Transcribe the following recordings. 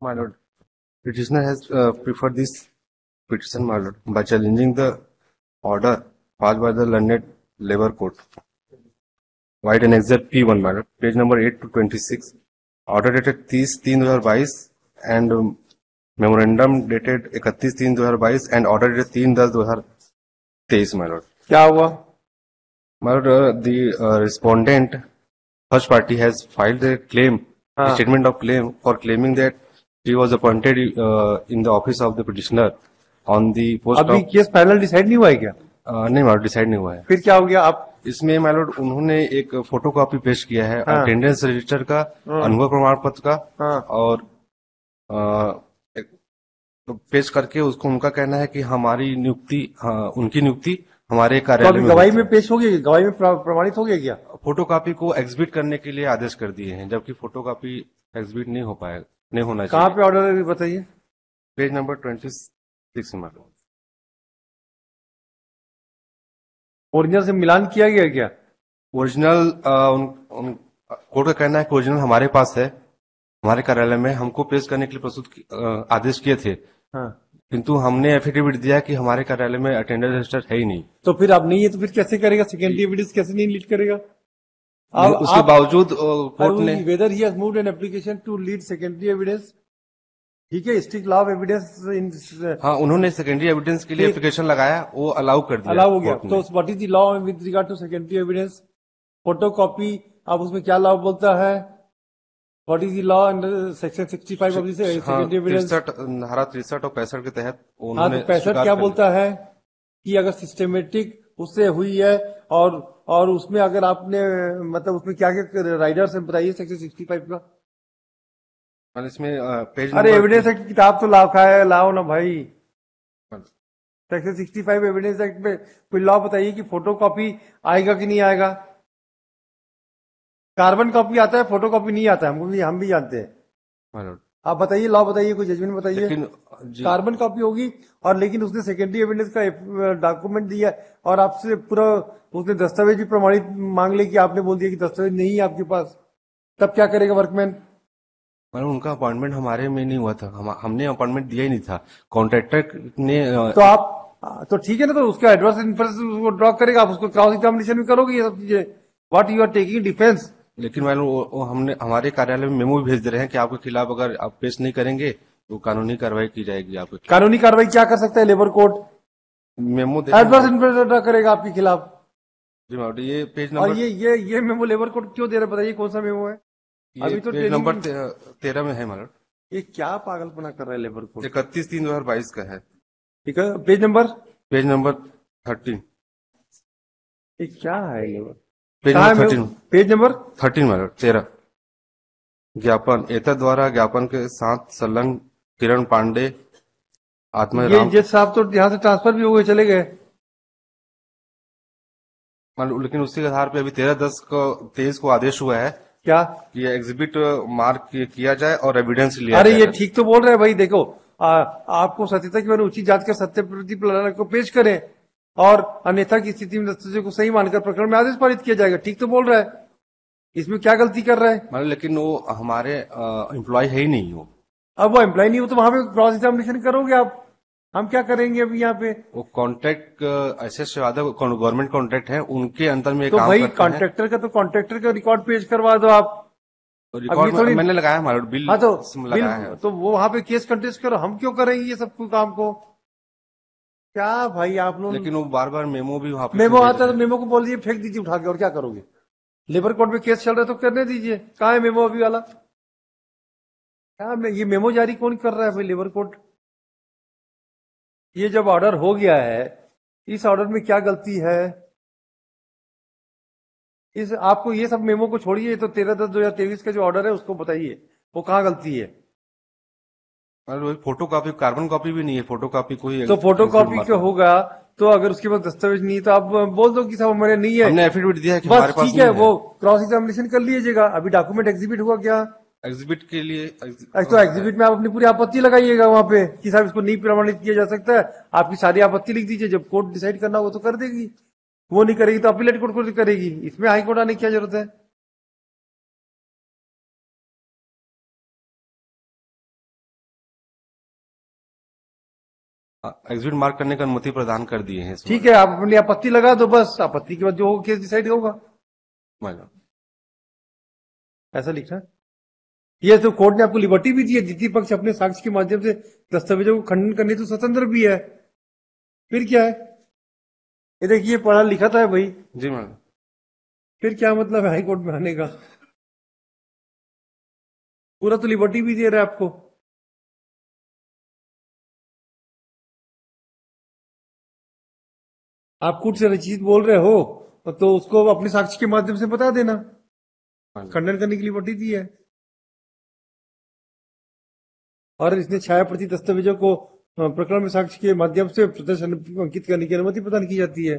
My lord, petitioner has preferred this petition, my lord, by challenging the order passed by the learned Labour Court. White and excerpt P1, my lord, page number 8 to 26. Order dated 30/3/2022 and memorandum dated 31/3/2022 and order dated 3/10/2023, my lord. क्या हुआ? My lord, the respondent, first party, has filed a claim, a statement of claim for claiming that she was appointed in the office of the petitioner on the post अभी of case final decide नहीं हुआ है क्या? नहीं madam, decide नहीं हुआ है। फिर क्या हो गया? आप इसमें माय लॉर्ड उन्होंने एक फोटोकॉपी पेश किया है अटेंडेंस रजिस्टर का, अनुभव प्रमाण पत्र का, और पेश करके उसको उनका कहना है कि हमारी नियुक्ति, उनकी नियुक्ति हमारे कार्यालय में गवाही में पेश हो गई, गवाही में प्रमाणित हो गया क्या? फोटोकॉपी को एग्जिबिट करने के लिए आदेश कर दिए हैं, जबकि फोटोकॉपी एग्जिबिट नहीं हो पाएगा, नहीं होना चाहिए। कहाँ पे ऑर्डर है बताइए? पेज नंबर 26 में। ओरिजिनल से मिलान किया गया क्या? ओरिजिनल कोर्ट का कहना है कि ओरिजिनल हमारे पास है, हमारे कार्यालय में, हमको पेश करने के लिए प्रस्तुत आदेश किए थे, किंतु हमने एफिडेविट दिया कि हमारे कार्यालय में अटेंडेंस रजिस्टर है ही नहीं। तो फिर अब नहीं है तो फिर कैसे करेगा? सेकेंडरी एविडेंस कैसे नहीं लीड करेगा? उसके बावजूद कोर्ट ने whether he has moved an application to lead secondary evidence, ठीक है, स्ट्रिक्ट लॉ ऑफ एविडेंस हाँ, उन्होंने सेकेंडरी एविडेंस के लिए एप्लीकेशन लगाया, वो अलाउ कर दिया, अलाउ हो गया। तो what is the law with regard to secondary evidence? Photocopy, अब उसमें क्या लॉ बोलता है? What is the law under section 65 of secondary evidence? धारा 63 और 65 के तहत उन्होंने 65 क्या बोलता है कि अगर सिस्टमेटिक उससे हुई है और उसमें अगर आपने मतलब उसमें क्या क्या राइडर से बताइए सेक्शन 65 का। इसमें पेज अरे एविडेंस एक्ट की किताब तो लाओ ना भाई। सेक्शन 65 एविडेंस एक्ट में कोई लॉ बताइए कि फोटोकॉपी आएगा कि नहीं आएगा। कार्बन कॉपी आता है, फोटोकॉपी नहीं आता है, हम भी जानते हैं। आप बताइए, लॉ बताइए, कोई जजमेंट बताइए। कार्बन कॉपी होगी और लेकिन उसने सेकेंडरी एविडेंस का डॉक्यूमेंट दिया और आपसे पूरा उसने दस्तावेज भी प्रमाणित मांग ले कि आपने बोल दिया कि दस्तावेज नहीं है आपके पास, तब क्या करेगा वर्कमैन? उनका अपॉइंटमेंट हमारे में नहीं हुआ था, हमने अपॉइंटमेंट दिया ही नहीं था, कॉन्ट्रैक्टर ने। तो आप तो ठीक है ना, तो उसका एडवर्स इन्फ्लुएंस उसको ड्रॉ करेगा, आप उसको क्रॉस एग्जामिनेशन भी करोगे ये सब चीजें। What you are taking defence. लेकिन हमने हमारे कार्यालय में मेमो भी भेज दे रहे हैं कि आपके खिलाफ अगर आप पेश नहीं करेंगे तो कानूनी कार्रवाई की जाएगी आपके। कानूनी कार्रवाई क्या कर सकता है labour court? Memo adverse influence draw करेगा आपके खिलाफ। ये पेज नंबर, और ये मेमो लेबर कोर्ट क्यों दे रहा है बताइए, कौन सा मेमो है? अभी तो पेज नंबर 13 में है मैडम। ये क्या पागलपना कर रहा है लेबर कोर्ट? 31/3/2022 का है। ठीक है, पेज नंबर 13। ये क्या है labour? Page number 13, page number 13 madam, 13। ज्ञापन एतद द्वारा ज्ञापन के साथ संलग्न किरण पांडे आत्मा ये जज साहब तो यहाँ से ट्रांसफर भी हो गए, चले गए। लेकिन उसके आधार पे अभी 13/10/23 को आदेश हुआ है क्या ये एग्जिबिट मार्क किया जाए और एविडेंस लिया अरे जाए। ये ठीक तो बोल रहे हैं भाई। देखो आपको सत्यता की मैंने उचित जांच कर सत्य प्रति को पेश करें और अन्यथा की स्थिति में दस्तावेजों को सही मानकर प्रकरण में आदेश पारित किया जाएगा। ठीक तो बोल रहा है, इसमें क्या गलती कर रहा है? लेकिन वो हमारे एम्प्लॉय है ही नहीं हो। अब वो एम्प्लॉय नहीं हो तो वहां पे क्रॉस एग्जामिनेशन करोगे आप, हम क्या करेंगे अभी यहाँ पे? वो contract SS Yadav government contract है, उनके अंतर में तो भाई कॉन्ट्रैक्टर का तो कॉन्ट्रैक्टर का रिकॉर्ड पेश करवा दो आप। रिकॉर्ड मैंने लगाया हमारा बिल। हाँ तो लगाया है, तो वो वहां पे केस कंटेस्ट करो, हम क्यों करेंगे ये सब काम को? क्या भाई आप लोग। लेकिन वो बार बार मेमो भी वहां पे मेमो आता है तो मेमो को बोल दीजिए फेंक दीजिए उठा के, और क्या करोगे? लेबर कोर्ट में केस चल रहा है तो करने दीजिए। कहाँ है मेमो अभी वाला? क्या ये मेमो जारी कौन कर रहा है भाई? Labour court. ये जब ऑर्डर हो गया है, इस ऑर्डर में क्या गलती है? इस आपको ये सब मेमो को छोड़िए, तो 13/10/2023 का जो ऑर्डर है उसको बताइए वो कहाँ गलती है? फोटो कॉपी, कार्बन कॉपी भी नहीं है, फोटो कॉपी कोई तो फोटो कॉपी का होगा तो अगर उसके पास दस्तावेज नहीं है तो आप बोल दो कि साहब हमारे नहीं है, हमने एफिडेविट दिया है कि बस हमारे पास ठीक है, वो क्रॉस एग्जामिनेशन कर लीजिएगा। अभी डॉक्यूमेंट एग्जिबिट हुआ क्या? एग्जिबिट के लिए तो एग्जिबिट में आप अपनी पूरी आपत्ति लगाइएगा वहां पे कि साहब इसको नहीं प्रमाणित किया जा सकता है, आपकी सारी आपत्ति लिख दीजिए। जब कोर्ट डिसाइड करना हो तो कर देगी, वो नहीं करेगी तो अपीलेट कोर्ट को करेगी। इसमें हाईकोर्ट आने की क्या जरूरत है? एग्जिट मार्क करने की अनुमति प्रदान कर दिए हैं ठीक है, आप अपनी आपत्ति लगा दो, बस आपत्ति के बाद जो केस डिसाइड होगा। मालूम। ऐसा लिखा है। ये तो कोर्ट ने आपको लिबर्टी भी दी है, द्वितीय पक्ष अपने साक्ष्य के माध्यम से दस्तावेजों को खंडन करने तो स्वतंत्र भी है। फिर क्या है? ये देखिए पढ़ा लिखा था भाई। जी मैडम। फिर क्या मतलब है हाई कोर्ट में आने का? पूरा तो लिबर्टी भी दे रहा है आपको। आप कुछ से रचित बोल रहे हो तो उसको अपने साक्ष्य के माध्यम से बता देना, खंडन करने की लिबर्टी दी है। और इसने छाया प्रति दस्तावेजों को प्रकरण में साक्ष्य के माध्यम से प्रदर्शन अंकित करने की अनुमति प्रदान की जाती है।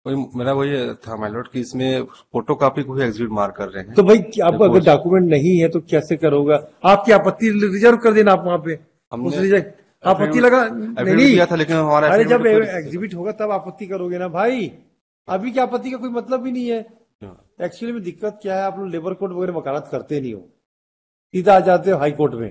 मेरा वही था माइलॉर्ड कि इसमें फोटो कॉपी को भी एग्जिट मार्क कर रहे हैं। तो भाई आपको अगर डॉक्यूमेंट नहीं है तो कैसे करोगा? आपकी आपत्ति रिजर्व कर देना आप वहां पे। आपत्ति लगा नहीं किया था, लेकिन हमारा अरे जब एग्जिबिट होगा तब आपत्ति करोगे ना भाई। अभी की आपत्ति का कोई मतलब ही नहीं है। एक्चुअली में दिक्कत क्या है, आप लोग लेबर कोर्ट वगैरह वकालत करते नहीं हो, सीधा आ जाते हो हाई कोर्ट में।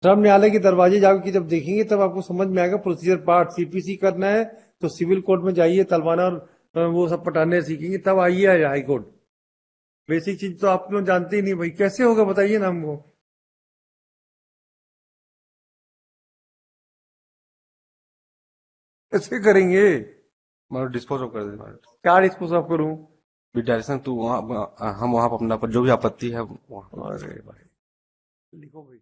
श्रम न्यायालय के दरवाजे जाकर के जब देखेंगे तब आपको समझ में आएगा। प्रोसीजर पार्ट सीपीसी करना है तो सिविल कोर्ट में जाइए, तलवाना और वो सब पटाने सीखेंगे, तब आइए हाई कोर्ट। बेसिक चीज तो आप लोग जानते ही नहीं भाई। कैसे होगा बताइए ना हमको। कैसे करेंगे? मैं डिस्पोज ऑफ कर दे। क्या डिस्पोज ऑफ करूं? डायरेक्शन तू वहाँ हम वहाँ अपना जो भी आपत्ति है अरे भाई लिखो भाई।